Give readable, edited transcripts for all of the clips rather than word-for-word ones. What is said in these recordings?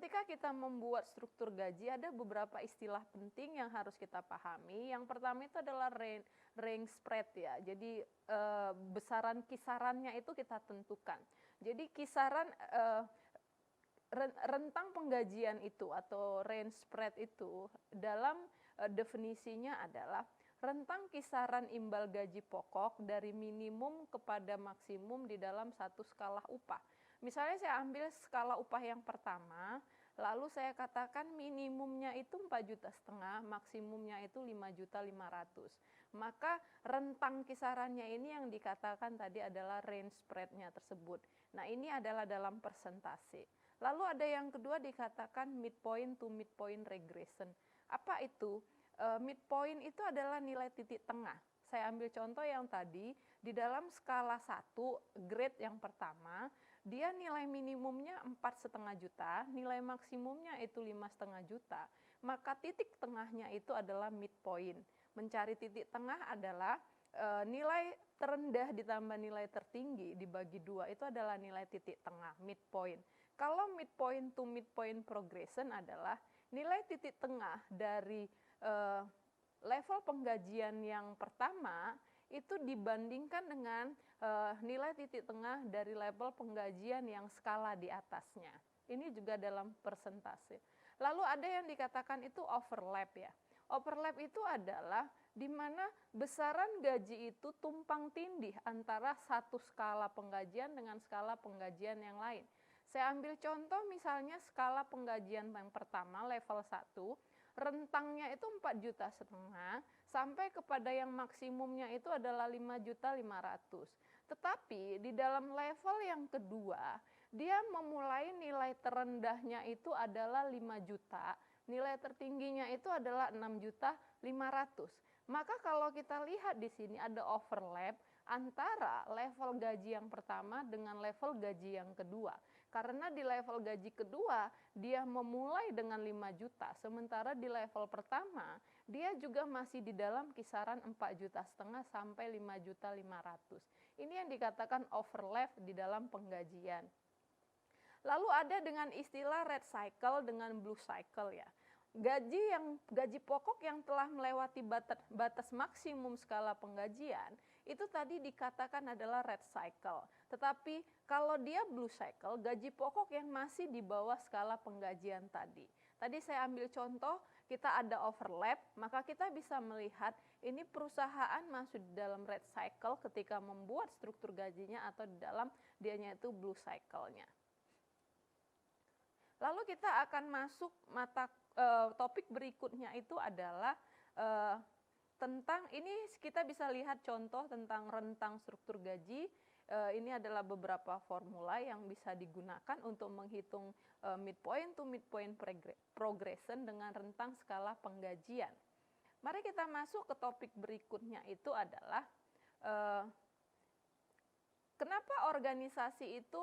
ketika kita membuat struktur gaji ada beberapa istilah penting yang harus kita pahami. Yang pertama itu adalah range spread ya. Jadi besaran kisarannya itu kita tentukan. Jadi kisaran rentang penggajian itu atau range spread itu dalam definisinya adalah rentang kisaran imbal gaji pokok dari minimum kepada maksimum di dalam satu skala upah. Misalnya saya ambil skala upah yang pertama, lalu saya katakan minimumnya itu 4,5 juta, maksimumnya itu 5,5 juta. Maka rentang kisarannya ini yang dikatakan tadi adalah range spread-nya tersebut. Nah, ini adalah dalam persentase. Lalu ada yang kedua dikatakan midpoint to midpoint regression. Apa itu? Midpoint itu adalah nilai titik tengah. Saya ambil contoh yang tadi, di dalam skala 1, grade yang pertama, dia nilai minimumnya 4,5 juta, nilai maksimumnya itu 5,5 juta. Maka titik tengahnya itu adalah midpoint. Mencari titik tengah adalah nilai terendah ditambah nilai tertinggi dibagi 2, itu adalah nilai titik tengah, midpoint. Kalau midpoint to midpoint progression adalah nilai titik tengah dari level penggajian yang pertama itu dibandingkan dengan nilai titik tengah dari level penggajian yang skala di atasnya. Ini juga dalam persentase. Lalu ada yang dikatakan itu overlap ya. Overlap itu adalah di mana besaran gaji itu tumpang tindih antara satu skala penggajian dengan skala penggajian yang lain. Saya ambil contoh misalnya skala penggajian yang pertama level 1, rentangnya itu 4,5 juta sampai kepada yang maksimumnya itu adalah 5,5 juta. Tetapi di dalam level yang kedua, dia memulai nilai terendahnya itu adalah 5 juta, nilai tertingginya itu adalah 6,5 juta. Maka kalau kita lihat di sini ada overlap antara level gaji yang pertama dengan level gaji yang kedua. Karena di level gaji kedua dia memulai dengan 5 juta, sementara di level pertama dia juga masih di dalam kisaran 4,5 juta sampai 5,5 juta. Ini yang dikatakan overlap di dalam penggajian. Lalu ada dengan istilah red cycle dengan blue cycle ya. Gaji pokok yang telah melewati batas maksimum skala penggajian itu tadi dikatakan adalah red cycle. Tetapi kalau dia blue cycle, gaji pokok yang masih di bawah skala penggajian tadi. Tadi saya ambil contoh, kita ada overlap, maka kita bisa melihat ini perusahaan masuk di dalam red cycle ketika membuat struktur gajinya atau di dalam dianya itu blue cycle-nya. Lalu kita akan masuk topik berikutnya itu adalah tentang, ini kita bisa lihat contoh tentang rentang struktur gaji. Ini adalah beberapa formula yang bisa digunakan untuk menghitung midpoint to midpoint progression dengan rentang skala penggajian. Mari kita masuk ke topik berikutnya itu adalah kenapa organisasi itu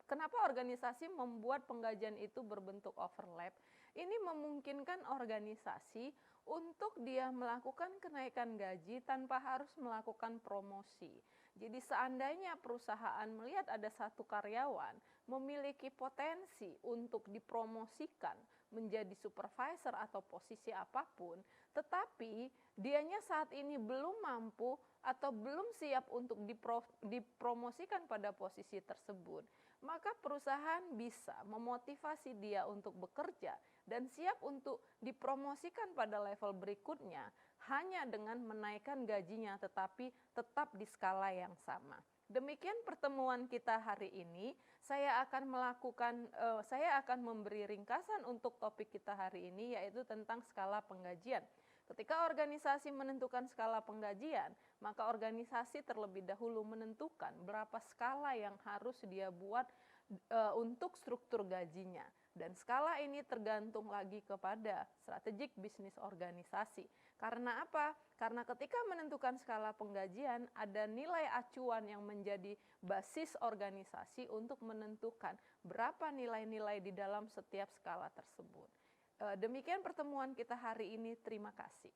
kenapa organisasi membuat penggajian itu berbentuk overlap? Ini memungkinkan organisasi untuk dia melakukan kenaikan gaji tanpa harus melakukan promosi. Jadi seandainya perusahaan melihat ada satu karyawan memiliki potensi untuk dipromosikan menjadi supervisor atau posisi apapun, tetapi dianya saat ini belum mampu atau belum siap untuk dipromosikan pada posisi tersebut, maka perusahaan bisa memotivasi dia untuk bekerja dan siap untuk dipromosikan pada level berikutnya hanya dengan menaikkan gajinya tetapi tetap di skala yang sama. Demikian pertemuan kita hari ini. Saya akan memberi ringkasan untuk topik kita hari ini, yaitu tentang skala penggajian. Ketika organisasi menentukan skala penggajian, maka organisasi terlebih dahulu menentukan berapa skala yang harus dia buat untuk struktur gajinya. Dan skala ini tergantung lagi kepada strategik bisnis organisasi. Karena apa? Karena ketika menentukan skala penggajian, ada nilai acuan yang menjadi basis organisasi untuk menentukan berapa nilai-nilai di dalam setiap skala tersebut. Demikian pertemuan kita hari ini. Terima kasih.